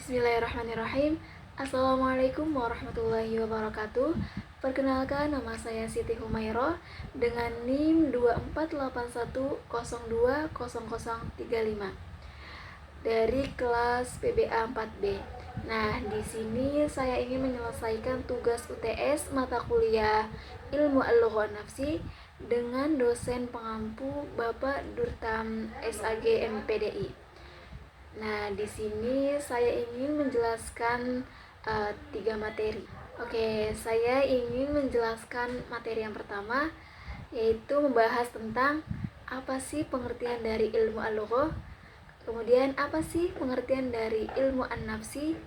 Bismillahirrahmanirrahim. Assalamualaikum warahmatullahi wabarakatuh. Perkenalkan, nama saya Siti Humairah dengan NIM 2481020035 dari kelas PBA 4B. Nah, di sini saya ingin menyelesaikan tugas UTS mata kuliah Ilmu Al-Lugha Nafsi dengan dosen pengampu Bapak Durtam SAG MPDI. Nah, di sini saya ingin menjelaskan 3 materi. Oke, saya ingin menjelaskan materi yang pertama, yaitu membahas tentang apa sih pengertian dari ilmu al-lugha, kemudian apa sih pengertian dari ilmu an-nafsi,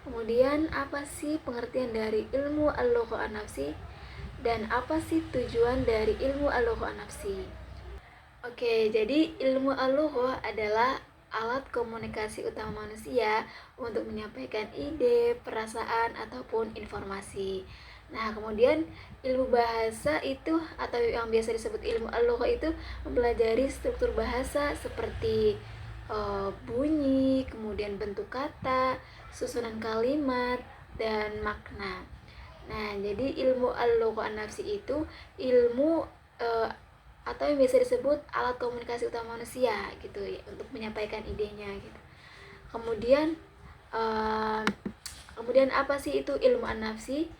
kemudian apa sih pengertian dari ilmu al-lugha an-nafsi, dan apa sih tujuan dari ilmu al-lugha an-nafsi. Oke, jadi ilmu al-lugha adalah alat komunikasi utama manusia untuk menyampaikan ide, perasaan, ataupun informasi. Nah, kemudian ilmu bahasa itu atau yang biasa disebut ilmu al-lugha itu mempelajari struktur bahasa seperti bunyi, kemudian bentuk kata, susunan kalimat, dan makna. Nah, jadi ilmu al-lugha an-nafsi itu ilmu atau yang biasa disebut alat komunikasi utama manusia gitu ya, untuk menyampaikan idenya gitu. Kemudian apa sih itu ilmu an-nafsi?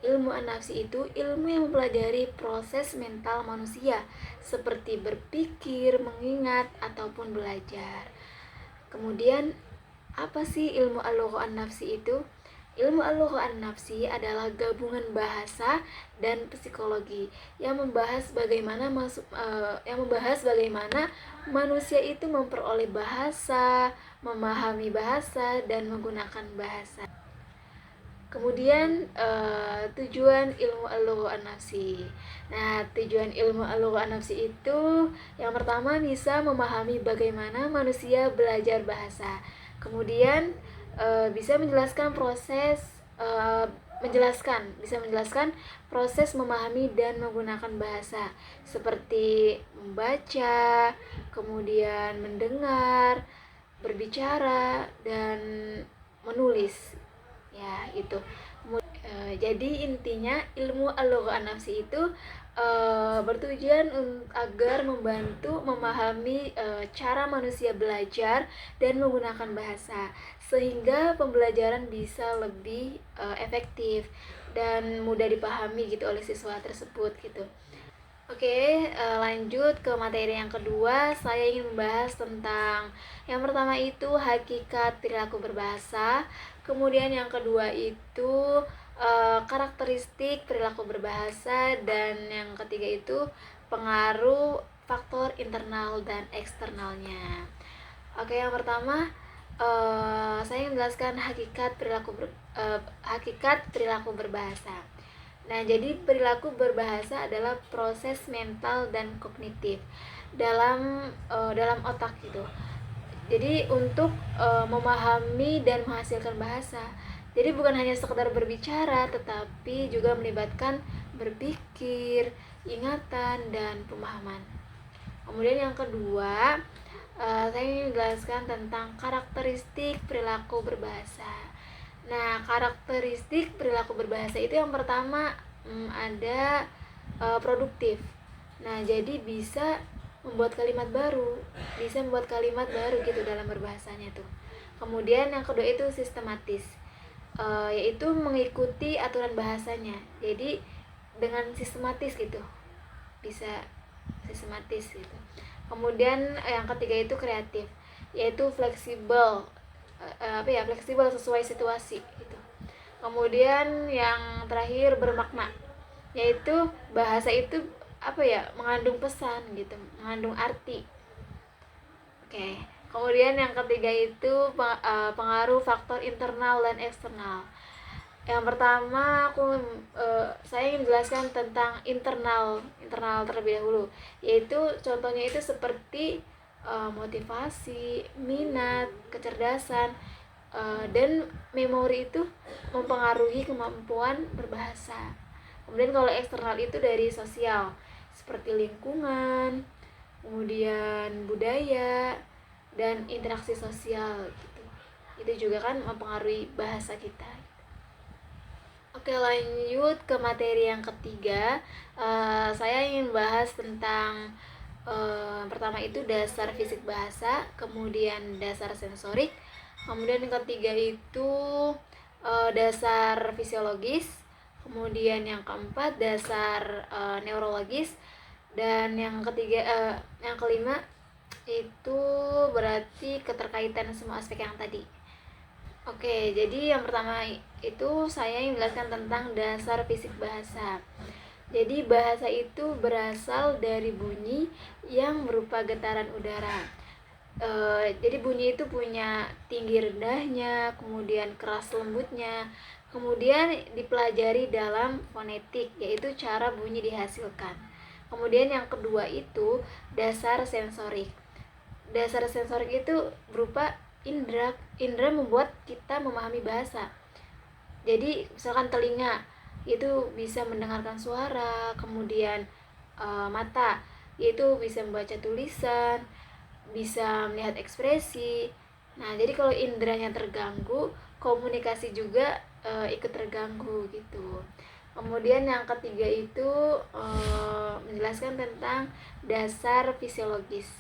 Ilmu an-nafsi itu ilmu yang mempelajari proses mental manusia seperti berpikir, mengingat, ataupun belajar. Kemudian apa sih ilmu al-lugha an-nafsi itu? Ilmu al-lugha an-nafsi adalah gabungan bahasa dan psikologi yang membahas bagaimana manusia itu memperoleh bahasa, memahami bahasa, dan menggunakan bahasa. Kemudian tujuan ilmu al-lugha an-nafsi. Nah, tujuan ilmu al-lugha an-nafsi itu yang pertama bisa memahami bagaimana manusia belajar bahasa. Kemudian bisa menjelaskan proses memahami dan menggunakan bahasa seperti membaca, kemudian mendengar, berbicara, dan menulis. Ya, itu. Jadi intinya ilmu al-lugha an-nafsi itu bertujuan agar membantu memahami cara manusia belajar dan menggunakan bahasa sehingga pembelajaran bisa lebih efektif dan mudah dipahami gitu oleh siswa tersebut gitu. Oke, lanjut ke materi yang kedua. Saya ingin membahas tentang yang pertama itu hakikat perilaku berbahasa. Kemudian yang kedua itu karakteristik perilaku berbahasa. Dan yang ketiga itu pengaruh faktor internal dan eksternalnya. Oke, yang pertama saya ingin menjelaskan hakikat perilaku berbahasa. Nah, jadi perilaku berbahasa adalah proses mental dan kognitif dalam otak gitu. Jadi untuk memahami dan menghasilkan bahasa. Jadi bukan hanya sekedar berbicara, tetapi juga melibatkan berpikir, ingatan, dan pemahaman. Kemudian yang kedua, saya ingin menjelaskan tentang karakteristik perilaku berbahasa. Nah, karakteristik perilaku berbahasa itu yang pertama ada produktif. Nah, jadi bisa membuat kalimat baru gitu dalam berbahasanya tuh. Kemudian yang kedua itu sistematis, yaitu mengikuti aturan bahasanya. Jadi dengan sistematis gitu, bisa sistematis gitu. Kemudian yang ketiga itu kreatif, yaitu fleksibel sesuai situasi gitu. Kemudian yang terakhir bermakna, yaitu bahasa itu mengandung pesan gitu, mengandung arti. Oke. Kemudian yang ketiga itu pengaruh faktor internal dan eksternal. Yang pertama saya ingin menjelaskan tentang internal terlebih dahulu, yaitu contohnya itu seperti motivasi, minat, kecerdasan, dan memori itu mempengaruhi kemampuan berbahasa. Kemudian kalau eksternal itu dari sosial seperti lingkungan, kemudian budaya, dan interaksi sosial gitu. itu juga kan mempengaruhi bahasa kita. Oke, lanjut ke materi yang ketiga. Saya ingin bahas tentang pertama itu dasar fisik bahasa, kemudian dasar sensorik, kemudian yang ketiga itu dasar fisiologis, kemudian yang keempat dasar neurologis, dan yang kelima itu berarti keterkaitan semua aspek yang tadi. Oke, jadi yang pertama itu saya ingin menjelaskan tentang dasar fisik bahasa. Jadi bahasa itu berasal dari bunyi yang berupa getaran udara. Jadi bunyi itu punya tinggi rendahnya, kemudian keras lembutnya, kemudian dipelajari dalam fonetik, yaitu cara bunyi dihasilkan. Kemudian yang kedua itu dasar sensorik. Dasar sensorik itu berupa indera. Indera membuat kita memahami bahasa. Jadi misalkan telinga itu bisa mendengarkan suara, kemudian mata yaitu bisa membaca tulisan, bisa melihat ekspresi. Nah, jadi kalau inderanya terganggu, komunikasi juga ikut terganggu gitu. Kemudian yang ketiga itu menjelaskan tentang dasar fisiologis.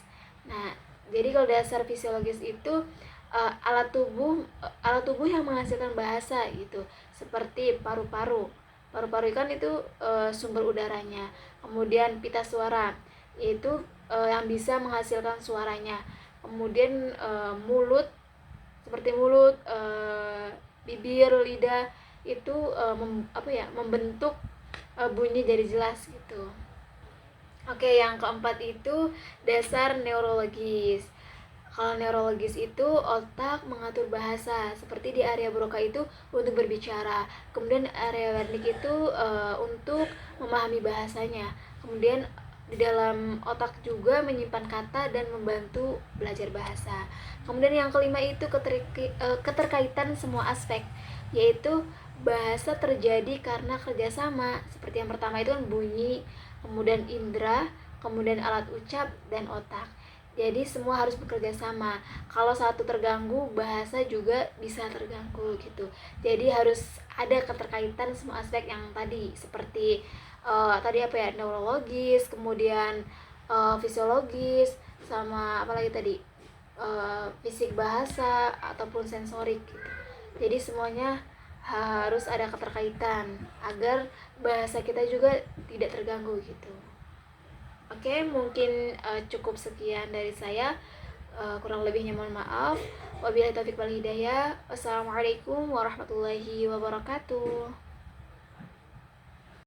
Nah, jadi kalau dasar fisiologis itu alat tubuh yang menghasilkan bahasa gitu, seperti paru-paru. Paru-paru kan itu sumber udaranya. Kemudian pita suara yaitu yang bisa menghasilkan suaranya. Kemudian mulut, seperti mulut, bibir, lidah itu membentuk bunyi jadi jelas gitu. Oke, yang keempat itu dasar neurologis. Kalau neurologis itu otak mengatur bahasa, seperti di area Broca itu untuk berbicara, kemudian area Wernicke itu untuk memahami bahasanya, kemudian di dalam otak juga menyimpan kata dan membantu belajar bahasa. Kemudian yang kelima itu keterkaitan semua aspek, yaitu bahasa terjadi karena kerjasama. Seperti yang pertama itu kan bunyi, kemudian indera, kemudian alat ucap dan otak. Jadi semua harus bekerja sama. Kalau satu terganggu, bahasa juga bisa terganggu gitu. Jadi harus ada keterkaitan semua aspek yang tadi, seperti neurologis, kemudian fisiologis, sama apalagi tadi fisik bahasa ataupun sensorik gitu. Jadi semuanya harus ada keterkaitan agar bahasa kita juga tidak terganggu gitu. Oke, mungkin cukup sekian dari saya. Kurang lebihnya mohon maaf. Wabillahi taufiq wal hidayah. Wassalamualaikum warahmatullahi wabarakatuh.